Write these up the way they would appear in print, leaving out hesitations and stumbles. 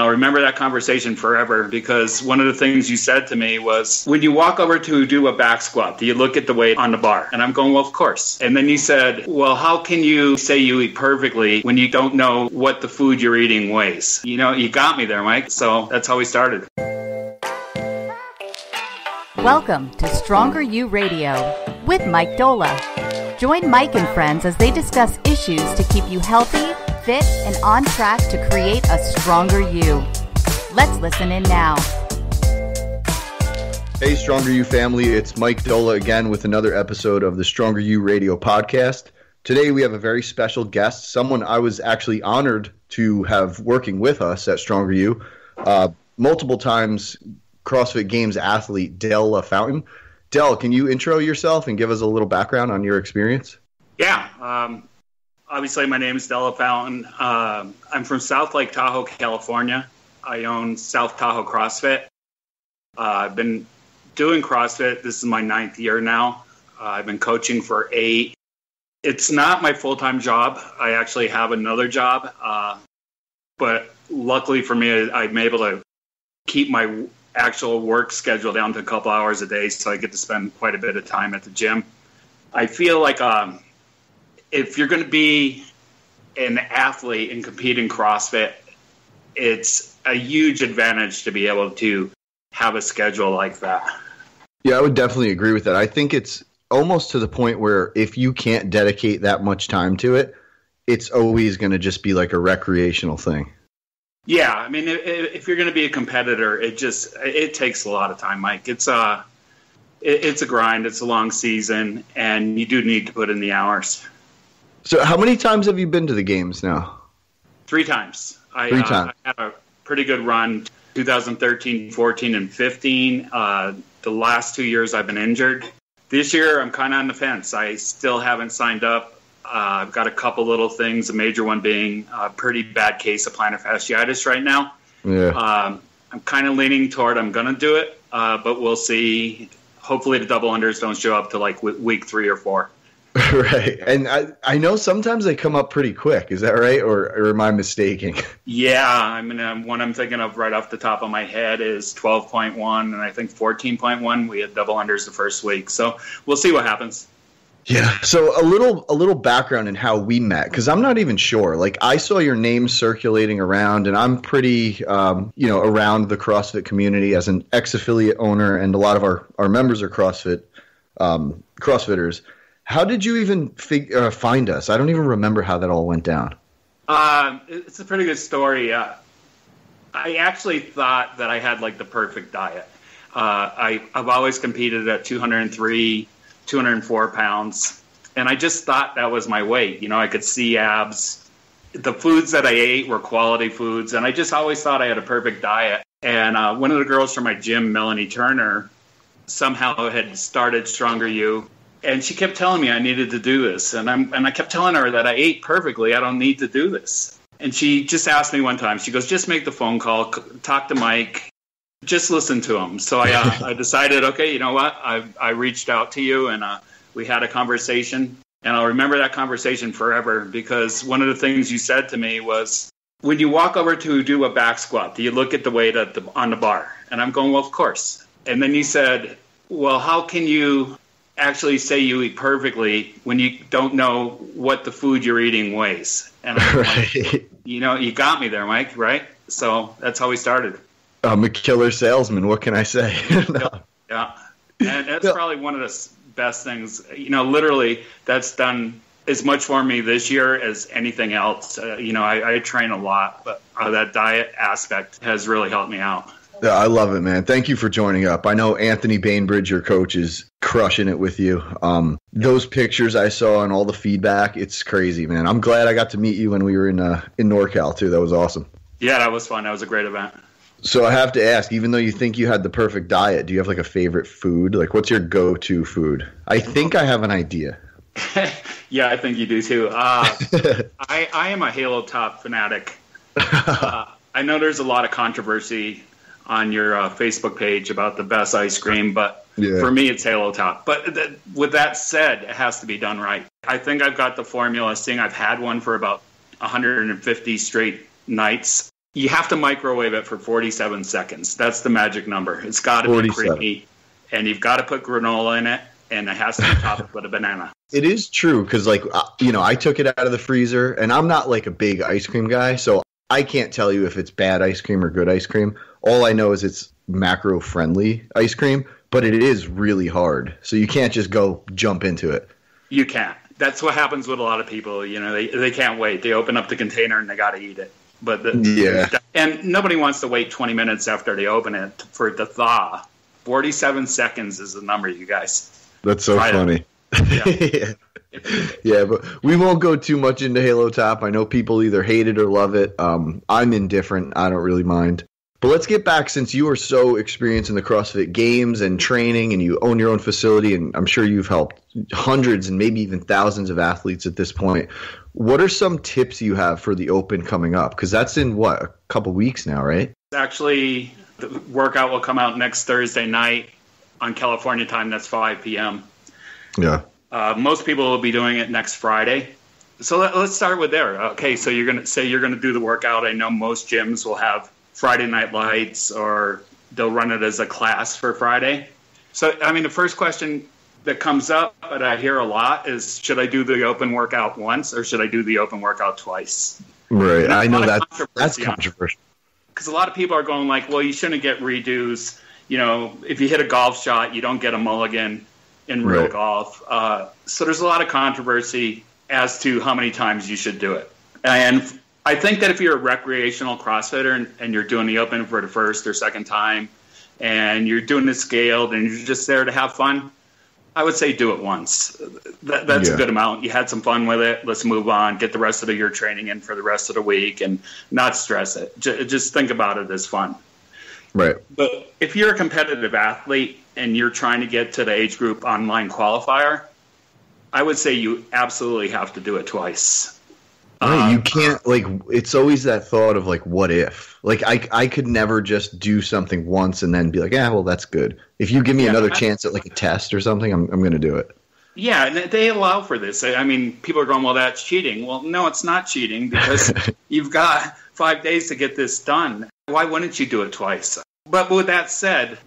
I'll remember that conversation forever because one of the things you said to me was, when you walk over to do a back squat, do you look at the weight on the bar? And I'm going, well, of course. And then you said, well, how can you say you eat perfectly when you don't know what the food you're eating weighs? You know, you got me there, Mike. So that's how we started. Welcome to Stronger You Radio with Mike Dola. Join Mike and friends as they discuss issues to keep you healthy, fit, and on track to create a stronger you. Let's listen in now. Hey, Stronger You family. It's Mike Dola again with another episode of the Stronger You Radio podcast. Today we have a very special guest, someone I was actually honored to have working with us at Stronger You. Multiple times CrossFit Games athlete, Del Lafountain. Del, can you intro yourself and give us a little background on your experience? Yeah. Obviously, my name is Del Lafountain. I'm from South Lake Tahoe, California. I own South Tahoe CrossFit. I've been doing CrossFit. This is my 9th year now. I've been coaching for 8. It's not my full-time job. I actually have another job. But luckily for me, I'm able to keep my actual work schedule down to a couple hours a day, so I get to spend quite a bit of time at the gym. I feel like if you're going to be an athlete and compete in CrossFit, it's a huge advantage to be able to have a schedule like that. Yeah, I would definitely agree with that. I think it's almost to the point where if you can't dedicate that much time to it, it's always going to just be like a recreational thing. Yeah, I mean, if you're going to be a competitor, it takes a lot of time, Mike. It's a grind. It's a long season, and you do need to put in the hours. So how many times have you been to the games now? 3 times. I had a pretty good run, 2013, 14, and 15. The last 2 years I've been injured. This year I'm kind of on the fence. I still haven't signed up. I've got a couple little things, a major one being a pretty bad case of plantar fasciitis right now. Yeah. I'm kind of leaning toward I'm going to do it, but we'll see. Hopefully the double unders don't show up to like week 3 or 4. Right. And I know sometimes they come up pretty quick. Is that right? Or am I mistaking? Yeah. I mean, one I'm thinking of right off the top of my head is 12.1 and I think 14.1. We had double unders the first week. So we'll see what happens. Yeah. So a little background in how we met, because I'm not even sure. Like, I saw your name circulating around, and I'm pretty, around the CrossFit community as an ex-affiliate owner, and a lot of our members are CrossFitters. How did you even find us? I don't even remember how that all went down. It's a pretty good story. I actually thought that I had like the perfect diet. I've always competed at 203. 204 pounds. And I just thought that was my weight. I could see abs. The foods that I ate were quality foods. And I just always thought I had a perfect diet. And one of the girls from my gym, Melanie Turner, somehow had started Stronger You. And she kept telling me I needed to do this. And I kept telling her that I ate perfectly. I don't need to do this. And she just asked me one time, she goes, just make the phone call, talk to Mike. Just listen to him. So I decided, okay, you know what? I reached out to you and we had a conversation. And I'll remember that conversation forever because one of the things you said to me was, when you walk over to do a back squat, do you look at the weight on the bar? And I'm going, well, of course. And then you said, well, how can you actually say you eat perfectly when you don't know what the food you're eating weighs? And I'm right. Like, you got me there, Mike, right? So that's how we started. I'm a killer salesman. What can I say? No. Yeah. And that's probably one of the best things. Literally, that's done as much for me this year as anything else. I train a lot, but that diet aspect has really helped me out. Yeah, I love it, man. Thank you for joining up. I know Anthony Bainbridge, your coach, is crushing it with you. Those pictures I saw and all the feedback, it's crazy, man. I'm glad I got to meet you when we were in NorCal, too. That was awesome. Yeah, that was fun. That was a great event. So I have to ask, even though you think you had the perfect diet, do you have like a favorite food? Like, what's your go-to food? I think I have an idea. Yeah, I think you do too. I am a Halo Top fanatic. I know there's a lot of controversy on your Facebook page about the best ice cream, but for me, it's Halo Top. But with that said, it has to be done right. I think I've got the formula. Seeing I've had one for about 150 straight nights. You have to microwave it for 47 seconds. That's the magic number. It's got to be creamy, and you've got to put granola in it, and it has to be topped with a banana. It is true because, like, I took it out of the freezer, and I'm not like a big ice cream guy, so I can't tell you if it's bad ice cream or good ice cream. All I know is it's macro-friendly ice cream, but it is really hard, so you can't just go jump into it. You can't. That's what happens with a lot of people. They can't wait. They open up the container and they got to eat it. But and nobody wants to wait 20 minutes after they open it for it to thaw. 47 seconds is the number, you guys. That's so funny. Yeah. Yeah, but we won't go too much into Halo Top. I know people either hate it or love it. I'm indifferent. I don't really mind. But let's get back, since you are so experienced in the CrossFit games and training, and you own your own facility, and I'm sure you've helped hundreds and maybe even thousands of athletes at this point. What are some tips you have for the Open coming up? Because that's in, a couple weeks now, right? Actually, the workout will come out next Thursday night on California time. That's 5 p.m. Yeah. Most people will be doing it next Friday. So let's start with there. Okay, so you're going to do the workout. I know most gyms will have Friday Night Lights, or they'll run it as a class for Friday. So, the first question that comes up that I hear a lot is, should I do the Open workout once or should I do the Open workout twice? Right. I know that's controversial. Because a lot of people are going like, well, you shouldn't get redos. If you hit a golf shot, you don't get a mulligan in real golf. So there's a lot of controversy as to how many times you should do it. And I think that if you're a recreational CrossFitter and you're doing the Open for the first or second time and you're doing it scaled and you're just there to have fun, I would say do it once. That's a good amount. You had some fun with it. Let's move on. Get the rest of your training in for the rest of the week and not stress it. Just think about it as fun. Right. But if you're a competitive athlete and you're trying to get to the age group online qualifier, I would say you absolutely have to do it twice. Right, you can't, it's always that thought of, what if? I could never just do something once and then be like, well, that's good. If you give me another chance at, a test or something, I'm going to do it. Yeah, and they allow for this. People are going, well, that's cheating. Well, no, it's not cheating because you've got 5 days to get this done. Why wouldn't you do it twice? But with that said,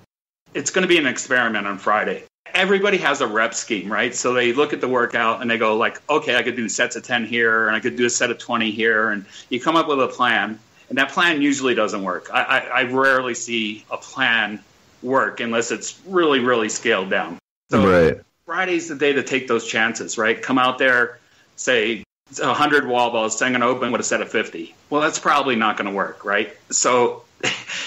it's going to be an experiment on Friday. Everybody has a rep scheme, right? So they look at the workout and they go okay, I could do sets of 10 here and I could do a set of 20 here. And you come up with a plan, and that plan usually doesn't work. I rarely see a plan work unless it's really, really scaled down. So Friday's the day to take those chances, right? Come out there, say 100 wall balls, saying an Open with a set of 50. Well, that's probably not going to work, right? So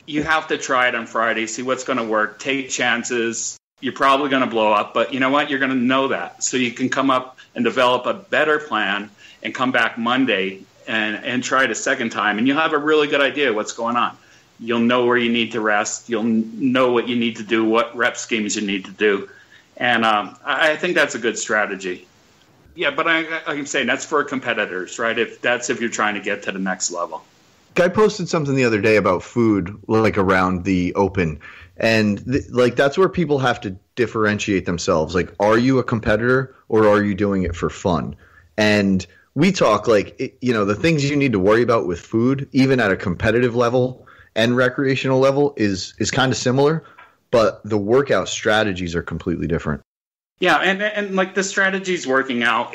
you have to try it on Friday, see what's going to work, take chances. You're probably going to blow up, but you know what? You're going to know that. So you can come up and develop a better plan and come back Monday and try it a second time. And you'll have a really good idea what's going on. You'll know where you need to rest. You'll know what you need to do, what rep schemes you need to do. And I think that's a good strategy. Yeah, but I'm saying that's for competitors, right? If you're trying to get to the next level. I posted something the other day about food, around the Open. And that's where people have to differentiate themselves. Are you a competitor or are you doing it for fun? And we talk the things you need to worry about with food, even at a competitive level and recreational level, is kind of similar, but the workout strategies are completely different. Yeah, and the strategies working out,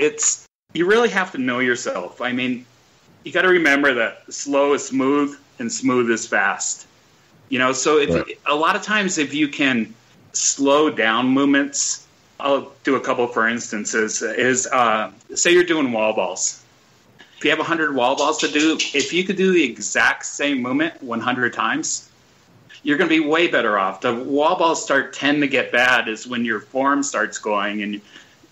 you really have to know yourself. You got to remember that slow is smooth and smooth is fast. So a lot of times if you can slow down movements, I'll do a couple for instances, say you're doing wall balls. If you have 100 wall balls to do, if you could do the exact same movement 100 times, you're going to be way better off. The wall balls tend to get bad is when your form starts going and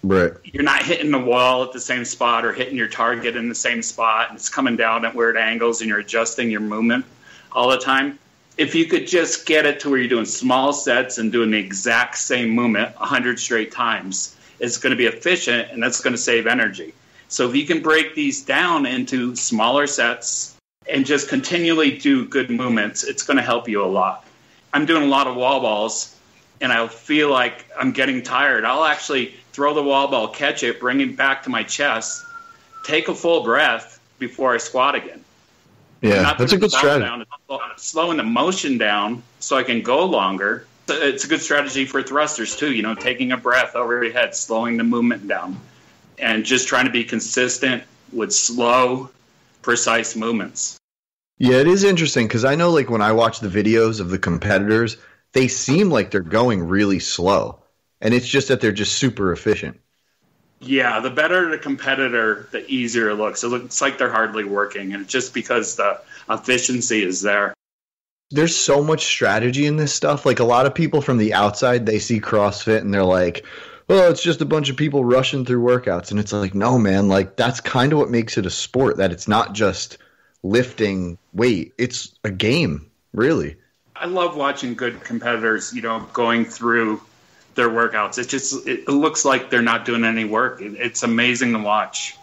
you're not hitting the wall at the same spot or hitting your target in the same spot, and it's coming down at weird angles and you're adjusting your movement all the time. If you could just get it to where you're doing small sets and doing the exact same movement 100 straight times, it's going to be efficient and that's going to save energy. So if you can break these down into smaller sets and just continually do good movements, it's going to help you a lot. I'm doing a lot of wall balls and I feel like I'm getting tired. I'll actually throw the wall ball, catch it, bring it back to my chest, take a full breath before I squat again. Yeah, that's a good strategy. Slowing the motion down so I can go longer. It's a good strategy for thrusters too, taking a breath over your head, slowing the movement down, and just trying to be consistent with slow, precise movements. Yeah, it is interesting because I know like when I watch the videos of the competitors, they seem like they're going really slow, and it's just that they're just super efficient. Yeah, the better the competitor, the easier it looks. It looks like they're hardly working, and just because the efficiency is there. There's so much strategy in this stuff. Like a lot of people from the outside, they see CrossFit and they're like, oh, it's just a bunch of people rushing through workouts. And it's like, no, man, like that's kind of what makes it a sport, that it's not just lifting weight. It's a game, really. I love watching good competitors, going through their workouts. It looks like they're not doing any work. It's amazing to watch.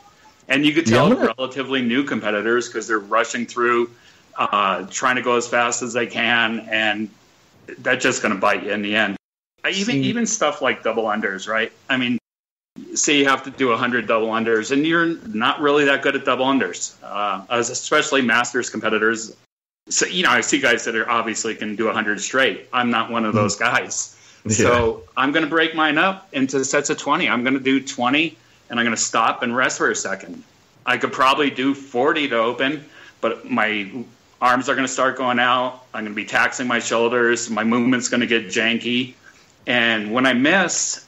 And you could tell relatively new competitors because they're rushing through, trying to go as fast as they can, and that's just going to bite you in the end. Even stuff like double unders, right? I mean, say you have to do 100 double unders, and you're not really that good at double unders, especially masters competitors. So, I see guys that are obviously can do 100 straight. I'm not one of those guys. Yeah. So I'm going to break mine up into sets of 20. I'm going to do 20, and I'm going to stop and rest for a second. I could probably do 40 to open, but my arms are going to start going out. I'm going to be taxing my shoulders. My movement's going to get janky. And when I miss,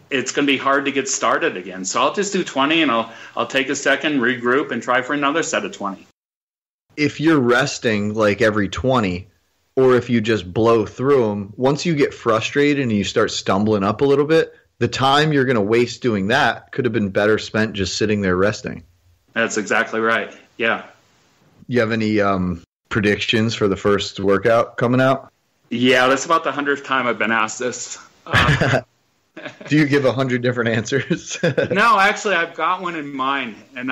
it's going to be hard to get started again. So I'll just do 20, and I'll take a second, regroup, and try for another set of 20. If you're resting like every 20, or if you just blow through them, once you get frustrated and you start stumbling up a little bit, the time you're going to waste doing that could have been better spent just sitting there resting. That's exactly right. Yeah. You have any predictions for the first workout coming out? Yeah, that's about the 100th time I've been asked this. Do you give 100 different answers? No, actually, I've got one in mind, and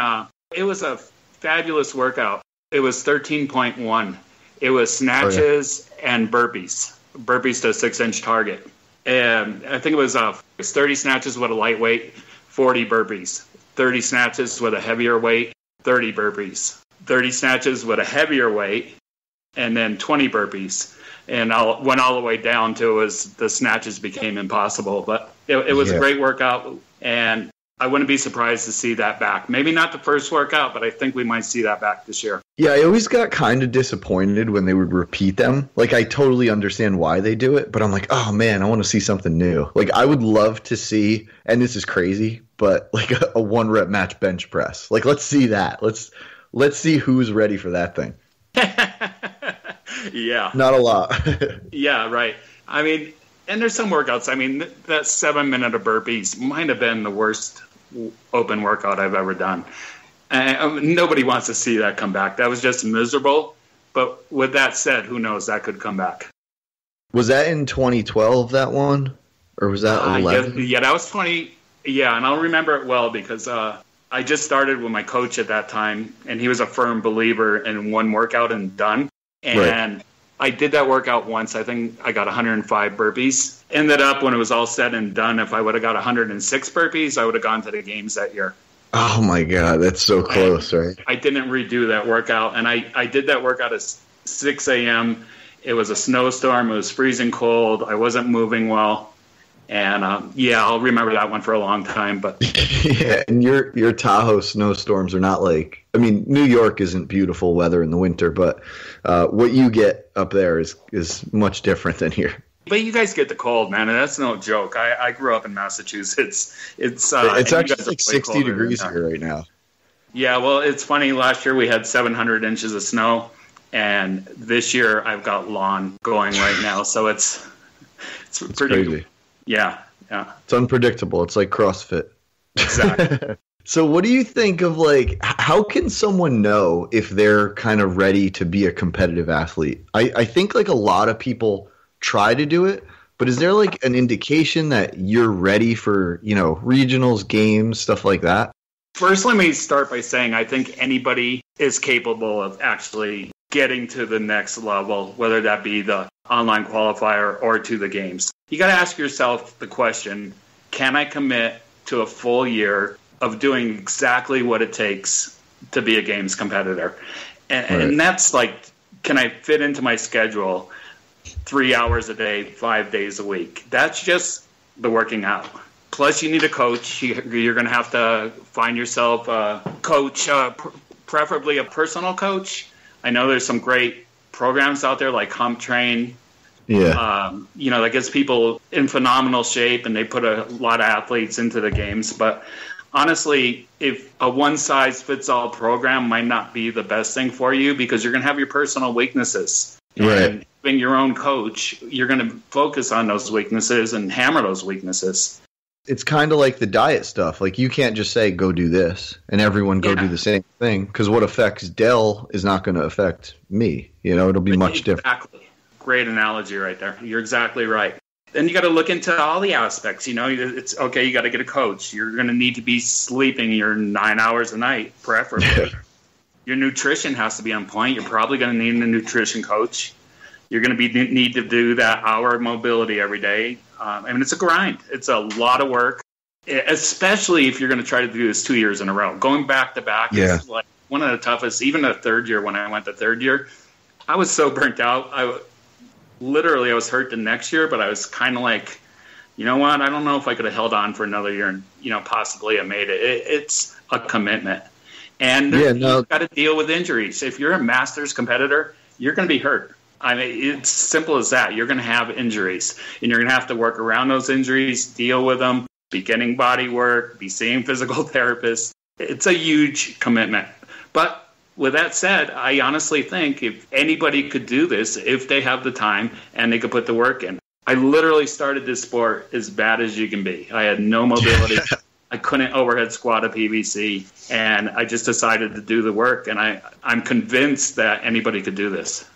it was a fabulous workout. It was 13.1. It was snatches and burpees to a 6-inch target. And I think it was 30 snatches with a lightweight, 40 burpees. 30 snatches with a heavier weight, 30 burpees. 30 snatches with a heavier weight, and then 20 burpees. And I went all the way down to the snatches became impossible. But it was a great workout, and I wouldn't be surprised to see that back. Maybe not the first workout, but I think we might see that back this year. Yeah, I always got kind of disappointed when they would repeat them. Like, I totally understand why they do it, but I'm like, oh, man, I want to see something new. Like, I would love to see, and this is crazy, but like a 1-rep match bench press. Like, let's see that. Let's see who's ready for that thing. Yeah. Not a lot. Yeah, right. I mean, and there's some workouts. I mean, that 7 minute of burpees might have been the worst open workout I've ever done. Nobody wants to see that come back. That was just miserable. But with that said, who knows? That could come back. Was that in 2012, that one? Or was that 11? Yeah, that was 20. Yeah, and I'll remember it well because I just started with my coach at that time, and he was a firm believer in one workout and done. And I did that workout once. I think I got 105 burpees. Ended up, when it was all said and done, if I would have got 106 burpees, I would have gone to the games that year. Oh, my God. That's so close, right? I didn't redo that workout. And I did that workout at 6 a.m. It was a snowstorm. It was freezing cold. I wasn't moving well. And, I'll remember that one for a long time. But yeah, and your Tahoe snowstorms are not like – I mean, New York isn't beautiful weather in the winter, but what you get up there is much different than here. But you guys get the cold, man, and that's no joke. I grew up in Massachusetts. It's actually like 60 degrees here right now. Yeah, well, it's funny. Last year we had 700 inches of snow, and this year I've got lawn going right now. So it's pretty crazy. Yeah. It's unpredictable. It's like CrossFit. Exactly. So what do you think of, like, how can someone know if they're kind of ready to be a competitive athlete? I think, like, a lot of people try to do it, but is there, like, an indication that you're ready for, regionals, games, stuff like that? First, let me start by saying I think anybody is capable of actually getting to the next level, whether that be the online qualifier or to the games. You got to ask yourself the question, can I commit to a full year of doing exactly what it takes to be a games competitor? And that's like, can I fit into my schedule 3 hours a day, 5 days a week? That's just the working out. Plus, you need a coach. You're going to have to find yourself a coach, preferably a personal coach. I know there's some great programs out there like Hump Train. Yeah. That gets people in phenomenal shape, and they put a lot of athletes into the games. But honestly, if a one-size-fits-all program might not be the best thing for you, because you're going to have your personal weaknesses. Right. And being your own coach, you're going to focus on those weaknesses and hammer those weaknesses. It's kind of like the diet stuff. Like, you can't just say, go do this, and everyone go do the same thing, because what affects Dell is not going to affect me. It'll be much different. Exactly. Great analogy right there. You're exactly right. Then you got to look into all the aspects. It's okay. You got to get a coach. You're going to need to be sleeping your 9 hours a night, preferably. Yeah. Your nutrition has to be on point. You're probably going to need a nutrition coach. You're going to need to do that hour of mobility every day. It's a grind. It's a lot of work, especially if you're going to try to do this 2 years in a row. Going back to back is like one of the toughest. Even the third year, when I went to third year, I was so burnt out. I was hurt the next year, but I was kind of like, you know what? I don't know if I could have held on for another year and, possibly have made it. It's a commitment. And you've got to deal with injuries. If you're a Masters competitor, you're going to be hurt. It's simple as that. You're going to have injuries, and you're going to have to work around those injuries, deal with them, be getting body work, be seeing physical therapists. It's a huge commitment. But with that said, I honestly think if anybody could do this, if they have the time and they could put the work in. I literally started this sport as bad as you can be. I had no mobility. I couldn't overhead squat a PVC, and I just decided to do the work, and I'm convinced that anybody could do this.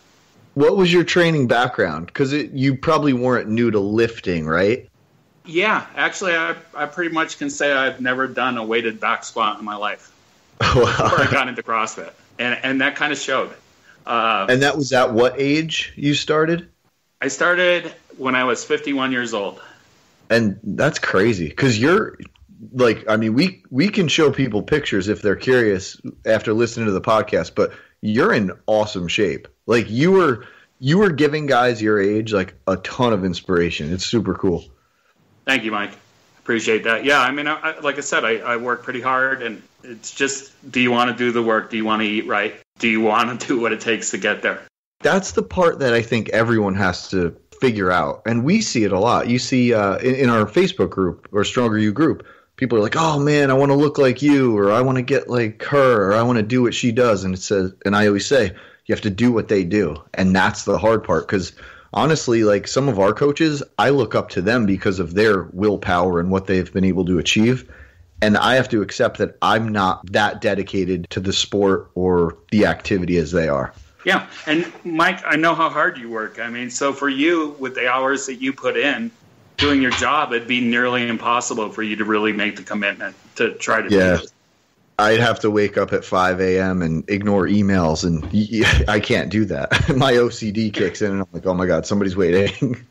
What was your training background? Because you probably weren't new to lifting, right? Yeah, actually, I pretty much can say I've never done a weighted back squat in my life before I got into CrossFit, and that kind of showed. And that was at what age you started? I started when I was 51 years old. And that's crazy, because you're like, we can show people pictures if they're curious after listening to the podcast, but you're in awesome shape. Like, you were giving guys your age like a ton of inspiration. It's super cool. Thank you, Mike. Appreciate that. Yeah, like I said, I work pretty hard, and it's just, do you want to do the work? Do you want to eat right? Do you want to do what it takes to get there? That's the part that I think everyone has to figure out. And we see it a lot. You see in our Facebook group or Stronger You group, people are like, oh man, I want to look like you, or I want to get like her, or I want to do what she does. And it says, and I always say, you have to do what they do. And that's the hard part. Because honestly, like, some of our coaches, I look up to them because of their willpower and what they've been able to achieve. And I have to accept that I'm not that dedicated to the sport or the activity as they are. Yeah. And Mike, I know how hard you work. So for you, with the hours that you put in doing your job, it'd be nearly impossible for you to really make the commitment to try to do this. I'd have to wake up at 5 a.m. and ignore emails, and I can't do that. My OCD kicks in, and I'm like, oh my God, somebody's waiting.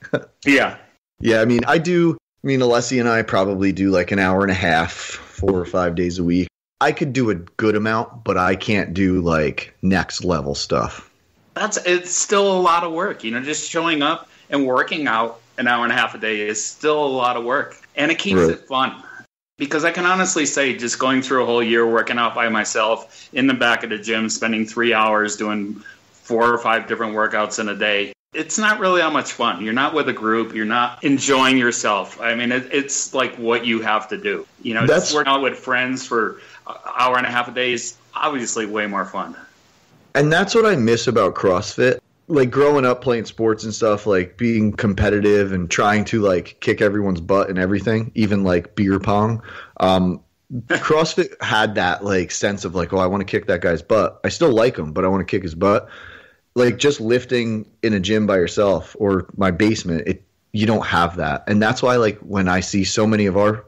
Yeah. Yeah, Alessi and I probably do like an hour and a half, 4 or 5 days a week. I could do a good amount, but I can't do like next level stuff. It's still a lot of work. Just showing up and working out an hour and a half a day is still a lot of work, and it keeps it fun. Because I can honestly say, just going through a whole year working out by myself in the back of the gym, spending 3 hours doing 4 or 5 different workouts in a day, it's not really that much fun. You're not with a group. You're not enjoying yourself. It's like what you have to do. Just working out with friends for an hour and a half a day is obviously way more fun. And that's what I miss about CrossFit. Like, growing up playing sports and stuff, like being competitive and trying to like kick everyone's butt and everything, even like beer pong. CrossFit had that like sense of like, oh, I want to kick that guy's butt. I still like him, but I want to kick his butt. Like, just lifting in a gym by yourself or my basement, you don't have that. And that's why, like, when I see so many of our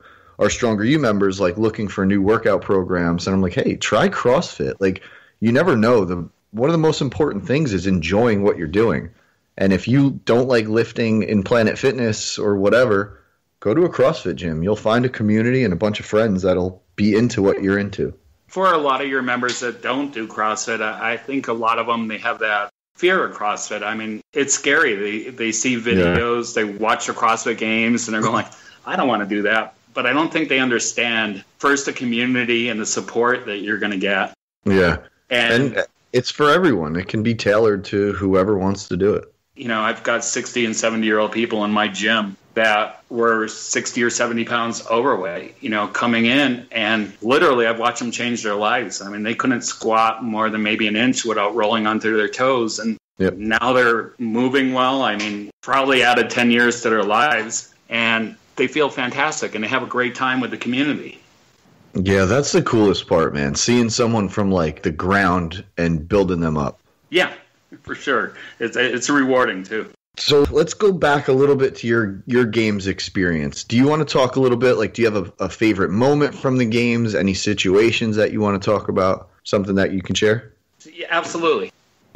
Stronger You members like looking for new workout programs, and I'm like, hey, try CrossFit. Like, you never know. One of the most important things is enjoying what you're doing. And if you don't like lifting in Planet Fitness or whatever, go to a CrossFit gym. You'll find a community and a bunch of friends that'll be into what you're into. for a lot of your members that don't do CrossFit, I think a lot of them, they have that fear of CrossFit. I mean, it's scary. They see videos, they watch the CrossFit games, and they're going like, I don't want to do that. But I don't think they understand, first, the community and the support that you're going to get. Yeah. And it's for everyone. It can be tailored to whoever wants to do it. You know, I've got 60 and 70-year-old people in my gym that were 60 or 70 pounds overweight, you know, coming in, and literally I've watched them change their lives. I mean, they couldn't squat more than maybe an inch without rolling onto their toes, and now they're moving well. I mean, probably added 10 years to their lives, and they feel fantastic, and they have a great time with the community. Yeah, that's the coolest part, man, seeing someone from, like, the ground and building them up. Yeah, for sure. It's rewarding, too. So let's go back a little bit to your games experience. Do you want to talk a little bit, like, do you have a favorite moment from the games, any situations that you want to talk about, something that you can share? Yeah, absolutely.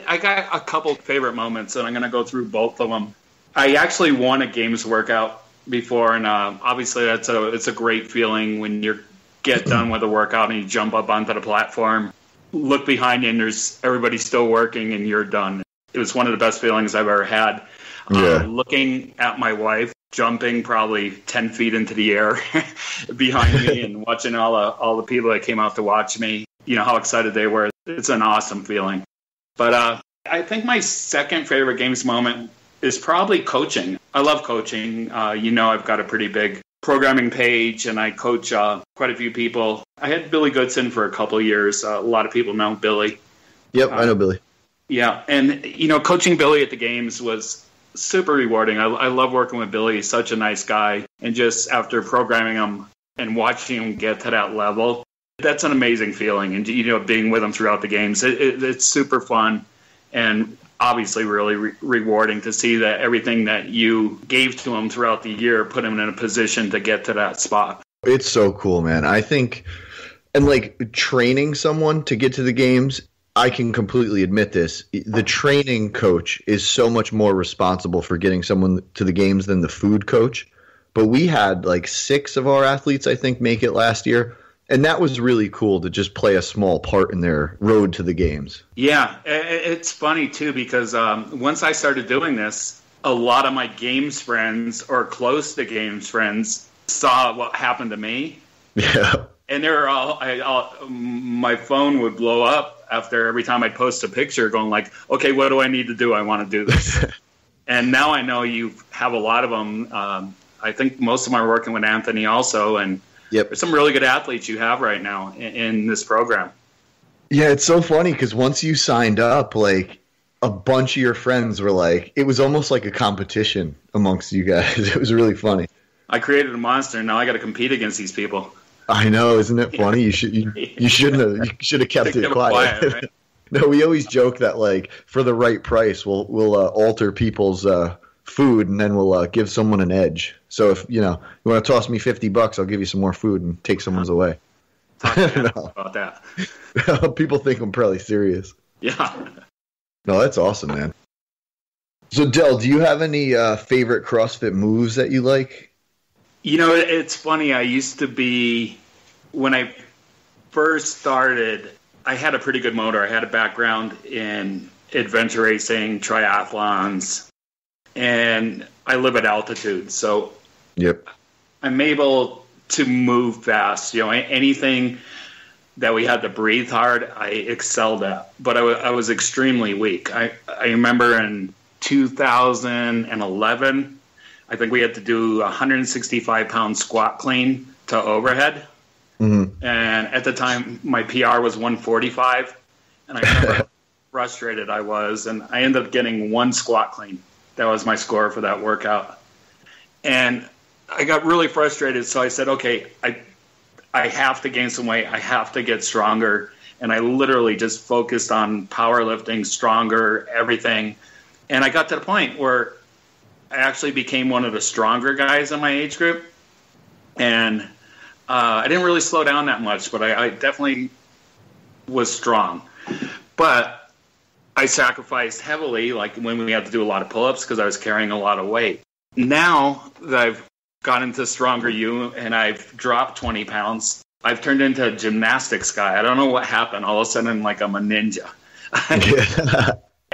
I got a couple favorite moments, and I'm going to go through both of them. I actually won a games workout before, and obviously it's a great feeling when you get done with a workout and you jump up onto the platform, look behind you, and there's everybody still working, and you're done. It was one of the best feelings I've ever had. Looking at my wife jumping probably 10 feet into the air behind me and watching all the people that came out to watch me, you know, how excited they were. It's an awesome feeling. But I think my second favorite games moment is probably coaching. I love coaching. You know, I've got a pretty big programming page, and I coach quite a few people. I had Billy Goodson for a couple of years. A lot of people know Billy. Yep, I know Billy. Yeah, and, you know, coaching Billy at the games was super rewarding. I love working with Billy. He's such a nice guy. And just after programming him and watching him get to that level, that's an amazing feeling. And, you know, being with him throughout the games, it's super fun and obviously really rewarding to see that everything that you gave to him throughout the year put him in a position to get to that spot. It's so cool, man. I think, and like training someone to get to the games, I can completely admit this. The training coach is so much more responsible for getting someone to the games than the food coach. But we had like 6 of our athletes, I think, make it last year. And that was really cool to just play a small part in their road to the games. Yeah, it's funny, too, because once I started doing this, a lot of my games friends or close to games friends saw what happened to me. Yeah. And they were my phone would blow up after every time I'd post a picture going like, okay, what do I need to do? I want to do this. And now I know you have a lot of them. I think most of them are working with Anthony also. And there's some really good athletes you have right now in this program. Yeah, it's so funny because once you signed up, like a bunch of your friends were like, it was almost like a competition amongst you guys. It was really funny. I created a monster, and now I got to compete against these people. I know, isn't it funny? You should have kept it quiet. Right? No, we always joke that like for the right price, we'll alter people's food, and then we'll give someone an edge. So if you want to toss me $50, I'll give you some more food and take someone's away. Talk about that. People think I'm probably serious. Yeah. No, that's awesome, man. So, Del, do you have any favorite CrossFit moves that you like? You know, it's funny. I used to be, when I first started, I had a pretty good motor. I had a background in adventure racing, triathlons, and I live at altitude. So I'm able to move fast. You know, anything that we had to breathe hard, I excelled at. But I was extremely weak. I remember in 2011, I think we had to do a 165-pound squat clean to overhead. Mm-hmm. And at the time, my PR was 145. And I remember how frustrated I was. And I ended up getting 1 squat clean. That was my score for that workout. And I got really frustrated. So I said, okay, I have to gain some weight. I have to get stronger. And I literally just focused on powerlifting, stronger, everything. And I got to the point where I actually became one of the stronger guys in my age group. And I didn't really slow down that much, but I definitely was strong. But I sacrificed heavily, like when we had to do a lot of pull-ups, because I was carrying a lot of weight. Now that I've got into Stronger You and I've dropped 20 pounds, I've turned into a gymnastics guy. I don't know what happened. All of a sudden, like I'm a ninja.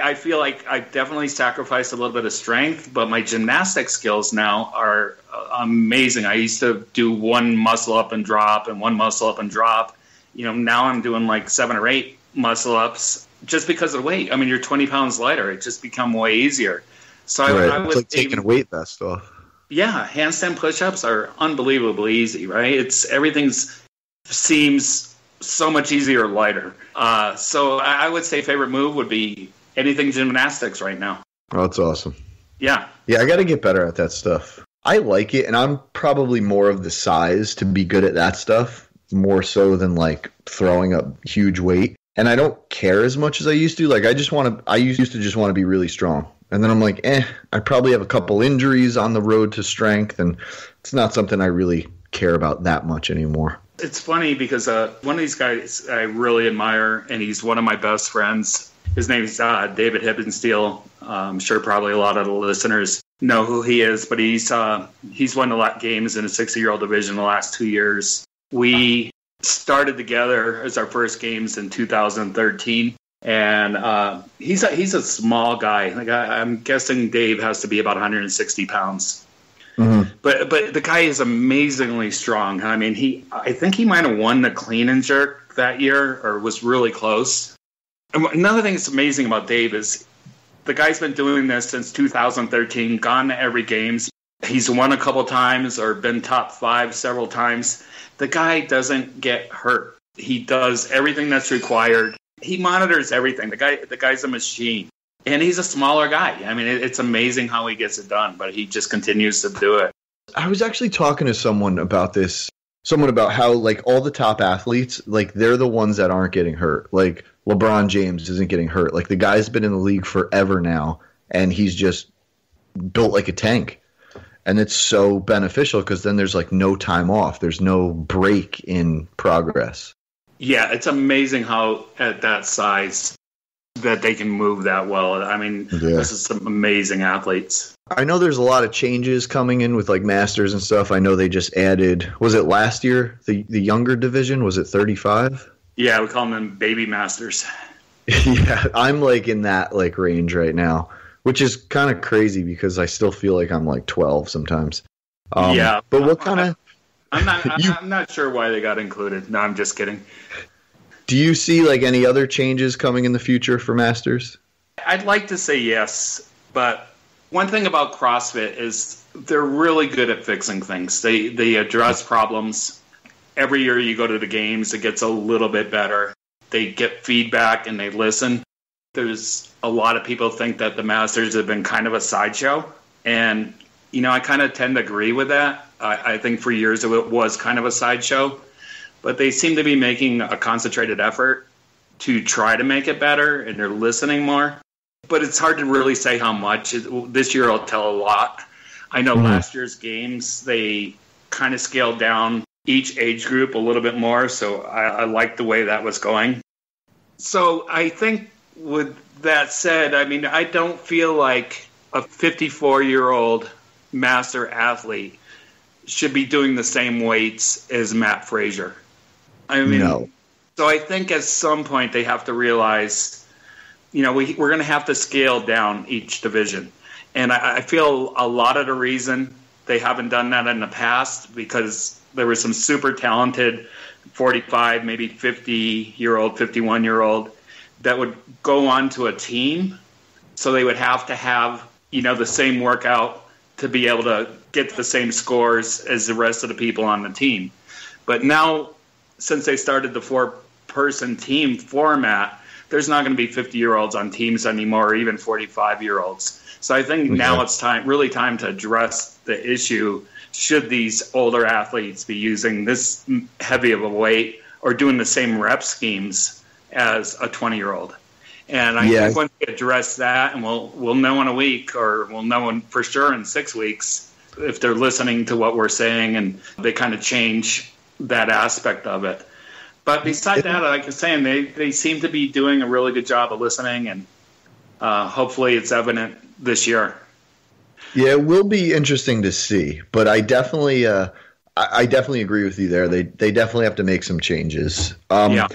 I feel like I've definitely sacrificed a little bit of strength, but my gymnastic skills now are amazing. I used to do one muscle up and drop and one muscle up and drop. Now I'm doing like 7 or 8 muscle ups just because of the weight. I mean, you're 20 pounds lighter. It just become way easier. So I would it's like taking a weight vest off. Yeah, handstand push-ups are unbelievably easy, right? Everything seems so much easier lighter. So I would say favorite move would be anything gymnastics right now. Oh, that's awesome. Yeah. Yeah, I got to get better at that stuff. I like it, and I'm probably more of the size to be good at that stuff, more so than like throwing up huge weight. And I don't care as much as I used to. Like I used to just want to be really strong. And then I'm like, I probably have a couple injuries on the road to strength, and it's not something I really care about that much anymore. It's funny because one of these guys I really admire, and he's one of my best friends. His name is David Hibbensteel. I'm sure probably a lot of the listeners know who he is, but he's won a lot of games in the 60-year-old division the last 2 years. We started together as our first games in 2013. And he's a small guy. Like I'm guessing Dave has to be about 160 pounds. Mm-hmm. But the guy is amazingly strong. I mean, I think he might have won the clean and jerk that year, or was really close. And another thing that's amazing about Dave is the guy's been doing this since 2013, gone to every games. He's won a couple times or been top 5 several times. The guy doesn't get hurt. He does everything that's required. He monitors everything. The guy's a machine. And he's a smaller guy. I mean, it's amazing how he gets it done, but he just continues to do it. I was actually talking to someone about this. Someone about how, like, all the top athletes, like, they're the ones that aren't getting hurt. Like, LeBron James isn't getting hurt. Like, the guy's been in the league forever now, and he's just built like a tank. And it's so beneficial because then there's, like, no time off. There's no break in progress. Yeah, it's amazing how at that size that they can move that well. I mean, This is some amazing athletes. I know there's a lot of changes coming in with like masters and stuff. I know they just added, was it last year, the younger division? Was it 35? Yeah, we call them baby masters. Yeah, I'm like in that like range right now, which is kind of crazy because I still feel like I'm like 12 sometimes. Yeah. But what kind of... I'm not sure why they got included. No, I'm just kidding. Do you see like any other changes coming in the future for Masters? I'd like to say yes, but one thing about CrossFit is they're really good at fixing things. They address problems. Every year you go to the games, it gets a little bit better. They get feedback and they listen. There's a lot of people think that the Masters have been kind of a sideshow, and I kind of tend to agree with that. I think for years it was kind of a sideshow, but they seem to be making a concentrated effort to try to make it better, and they're listening more. But it's hard to really say how much. This year will tell a lot. I know last year's games, they kind of scaled down each age group a little bit more, so I like the way that was going. So I think with that said, I mean, I don't feel like a 54-year-old master athlete should be doing the same weights as Matt Frazier. I mean, no. So I think at some point they have to realize, we're going to have to scale down each division. And I feel a lot of the reason they haven't done that in the past because there were some super talented 45, maybe 50-year-old, 51-year-old that would go on to a team. So they would have to have, the same workout to be able to get the same scores as the rest of the people on the team. But now, since they started the 4-person team format, there's not going to be 50-year-olds on teams anymore, or even 45-year-olds. So I think now it's time to address the issue. Should these older athletes be using this heavy of a weight or doing the same rep schemes as a 20-year-old? And I think once we address that, and we'll know in a week, or we'll know for sure in 6 weeks, if they're listening to what we're saying and they kind of change that aspect of it. But besides that, like I was saying, they seem to be doing a really good job of listening, and hopefully it's evident this year. Yeah, it will be interesting to see. But I definitely I definitely agree with you there. They definitely have to make some changes. Yeah.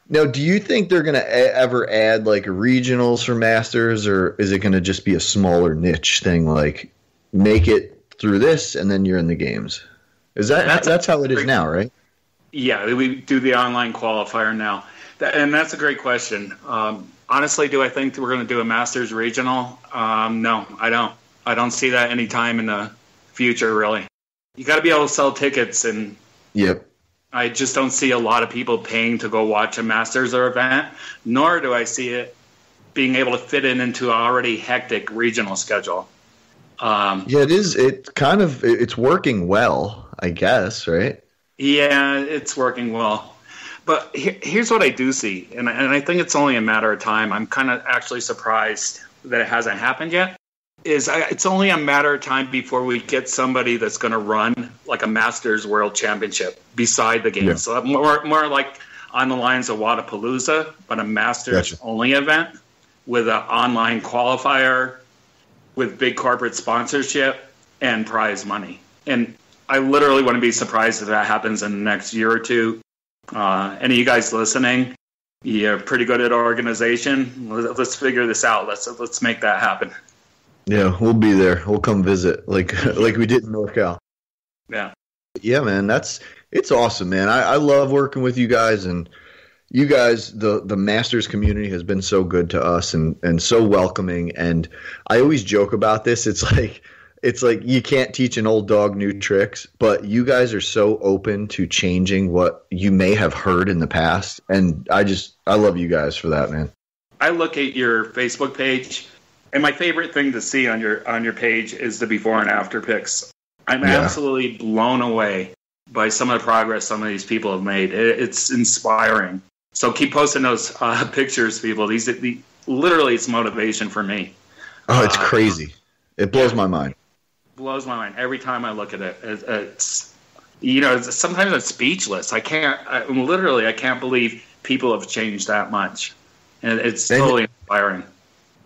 Now, do you think they're going to ever add like regionals for masters, or is it going to just be a smaller niche thing, like make it through this and then you're in the games? That's how it is now, right? Yeah, we do the online qualifier now. And that's a great question. Honestly, do I think we're going to do a masters regional? No, I don't. I don't see that anytime in the future, really. You got to be able to sell tickets, and yep. I just don't see a lot of people paying to go watch a Masters or event, nor do I see it being able to fit into an already hectic regional schedule. Yeah, it is. It's working well, I guess, right? Yeah, it's working well. But here's what I do see, and I think it's only a matter of time. I'm kind of actually surprised that it hasn't happened yet. It's only a matter of time before we get somebody that's going to run like a Masters World Championship beside the game. Yeah. So more like on the lines of Wadapalooza, but a Masters only event with an online qualifier with big corporate sponsorship and prize money. And I literally wouldn't be surprised if that happens in the next year or two. Any of you guys listening, you're pretty good at organization. Let's figure this out. Let's make that happen. Yeah, we'll be there. We'll come visit like we did in NorCal. Yeah. Yeah, man, it's awesome, man. I love working with you guys, and you guys, the Masters community has been so good to us and so welcoming. And I always joke about this. It's like you can't teach an old dog new tricks, but you guys are so open to changing what you may have heard in the past. And I love you guys for that, man. I look at your Facebook page, and my favorite thing to see on your page is the before and after pics. I'm absolutely blown away by some of the progress some of these people have made. It's inspiring. So keep posting those pictures, people. Literally, it's motivation for me. Oh, it's crazy. It blows my mind. Blows my mind every time I look at it. It's sometimes I'm speechless. I can't believe people have changed that much, and it's totally inspiring.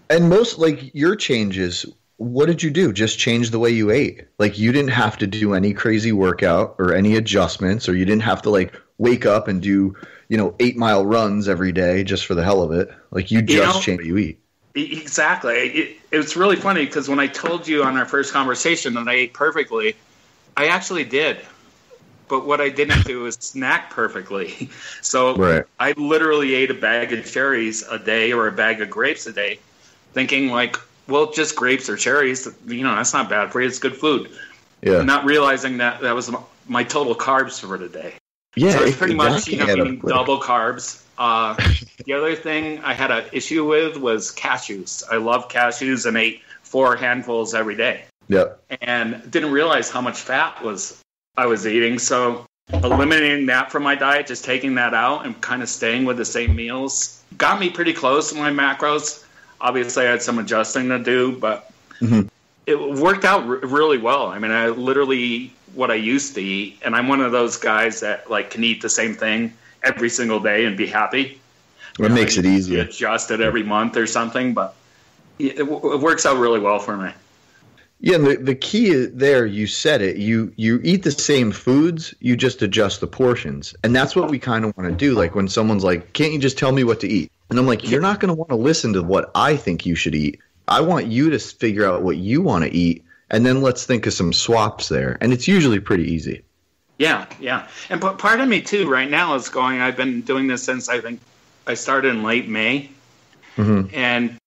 And most, like, your changes, what did you do? Just change the way you ate. Like, you didn't have to do any crazy workout or any adjustments, or you didn't have to, like, wake up and do, 8-mile runs every day just for the hell of it. Like, you just change what you eat. Exactly. It's really funny because when I told you on our first conversation that I ate perfectly, I actually did. But what I didn't do is snack perfectly. So I literally ate a bag of cherries a day or a bag of grapes a day, thinking like, well, just grapes or cherries, that's not bad for you. It's good food. Yeah. Not realizing that was my total carbs for the day. Yeah. So it's pretty much, eating double carbs. The other thing I had an issue with was cashews. I love cashews and ate 4 handfuls every day. Yep. And didn't realize how much fat I was eating. So eliminating that from my diet, just taking that out and kind of staying with the same meals, got me pretty close to my macros. Obviously, I had some adjusting to do, but it worked out really well. I mean, I literally eat what I used to eat, and I'm one of those guys that can eat the same thing every single day and be happy. It makes it easier. Adjust it every month or something, but it works out really well for me. Yeah, and the key there, you said it, you eat the same foods, you just adjust the portions. And that's what we kind of want to do. Like when someone's like, can't you just tell me what to eat? And I'm like, you're not going to want to listen to what I think you should eat. I want you to figure out what you want to eat, and then let's think of some swaps there. And it's usually pretty easy. Yeah. And part of me, too, right now is I've been doing this since I think I started in late May. Mm-hmm. And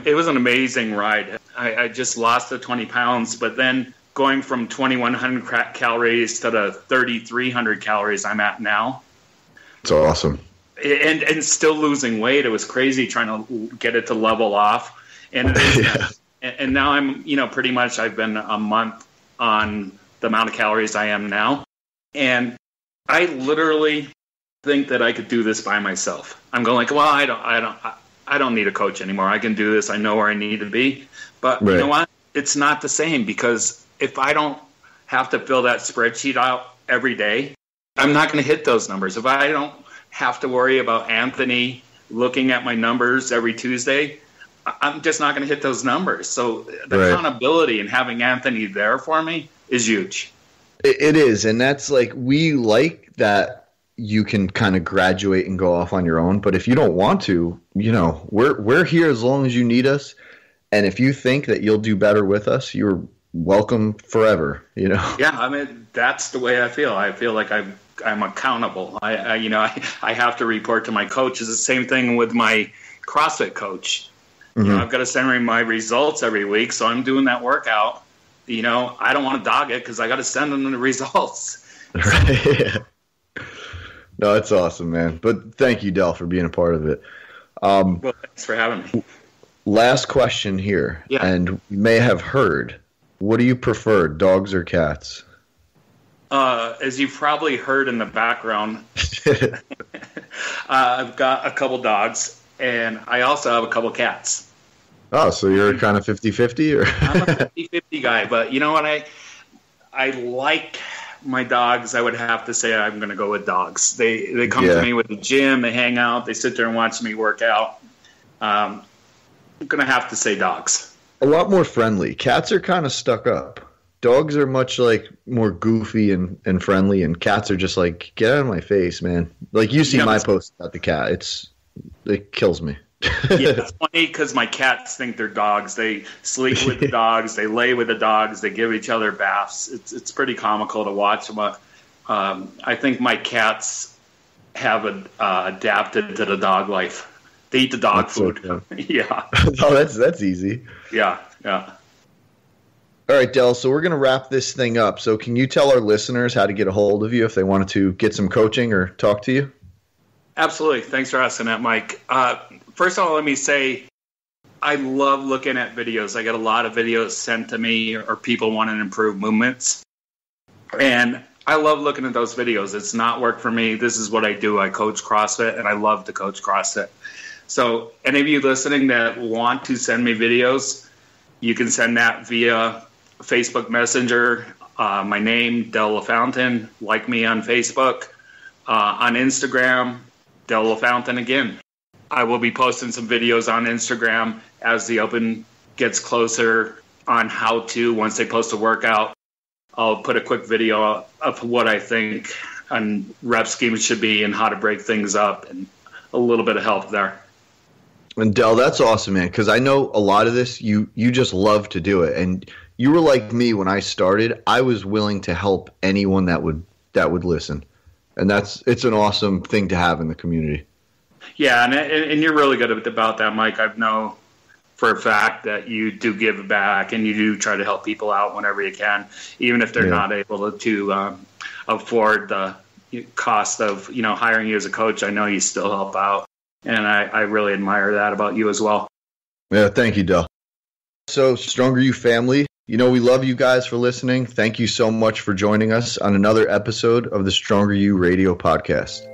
it was an amazing ride. I just lost the 20 pounds, but then going from 2,100 calories to the 3,300 calories I'm at now. It's awesome. And still losing weight. It was crazy trying to get it to level off. And and now I'm, pretty much I've been a month on the amount of calories I am now. And I literally think that I could do this by myself. I'm going like, well, I don't need a coach anymore. I can do this. I know where I need to be. But you know what? It's not the same, because if I don't have to fill that spreadsheet out every day, I'm not going to hit those numbers. If I don't have to worry about Anthony looking at my numbers every Tuesday, I'm just not going to hit those numbers. So the accountability and having Anthony there for me is huge. It is, and that's like, we like that you can kind of graduate and go off on your own. But if you don't want to, we're here as long as you need us. And if you think that you'll do better with us, you're welcome forever. Yeah, I mean, that's the way I feel. I feel like I'm accountable. I have to report to my coach. It's the same thing with my CrossFit coach. Mm-hmm. I've got to send him my results every week, so I'm doing that workout. I don't want to dog it because I got to send them the results. Right. No, it's awesome, man. But thank you, Del, for being a part of it. Well, thanks for having me. Last question here, yeah. And you may have heard. What do you prefer, dogs or cats? As you've probably heard in the background, I've got a couple dogs, and I also have a couple cats. Oh, so you're kind of 50-50? Or? I'm a 50-50 guy, but you know what? I like my dogs. I would have to say I'm going to go with dogs. They come to me with the gym. They hang out. They sit there and watch me work out. I'm going to have to say dogs. A lot more friendly. Cats are kind of stuck up. Dogs are much more goofy and friendly, and cats are just like, get out of my face, man. Like, you see my post about the cat. It kills me. Yeah, it's funny because my cats think they're dogs. They sleep with the dogs. They lay with the dogs. They give each other baths. It's pretty comical to watch them. I think my cats have adapted to the dog life. They eat the dog food. So yeah. Oh, that's easy. Yeah. All right, Del, so we're going to wrap this thing up. So can you tell our listeners how to get a hold of you if they wanted to get some coaching or talk to you? Absolutely. Thanks for asking that, Mike. First of all, let me say I love looking at videos. I get a lot of videos sent to me or people wanting to improve movements. And I love looking at those videos. It's not work for me. This is what I do. I coach CrossFit, and I love to coach CrossFit. So any of you listening that want to send me videos, you can send that via Facebook Messenger. My name, Del Lafountain. Like me on Facebook. On Instagram, Del Lafountain again. I will be posting some videos on Instagram as the Open gets closer on how to, once they post a workout, I'll put a quick video of what I think a rep scheme should be and how to break things up and a little bit of help there. And Del, that's awesome, man, because I know a lot of this, you just love to do it. And you were like me when I started. I was willing to help anyone that would listen. And it's an awesome thing to have in the community. Yeah, and you're really good about that, Mike. I know for a fact that you do give back and you do try to help people out whenever you can, even if they're not able to afford the cost of hiring you as a coach. I know you still help out, and I really admire that about you as well. Yeah, thank you, Del. So, Stronger You family, we love you guys for listening. Thank you so much for joining us on another episode of the Stronger You Radio podcast.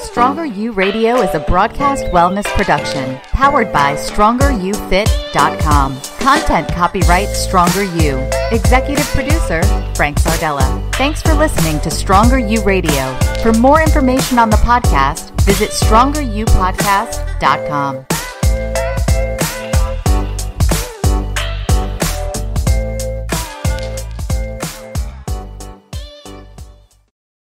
Stronger You Radio is a broadcast wellness production powered by StrongerUFit.com. Content copyright Stronger You. Executive producer Frank Sardella. Thanks for listening to Stronger You Radio. For more information on the podcast, visit StrongerUPodcast.com.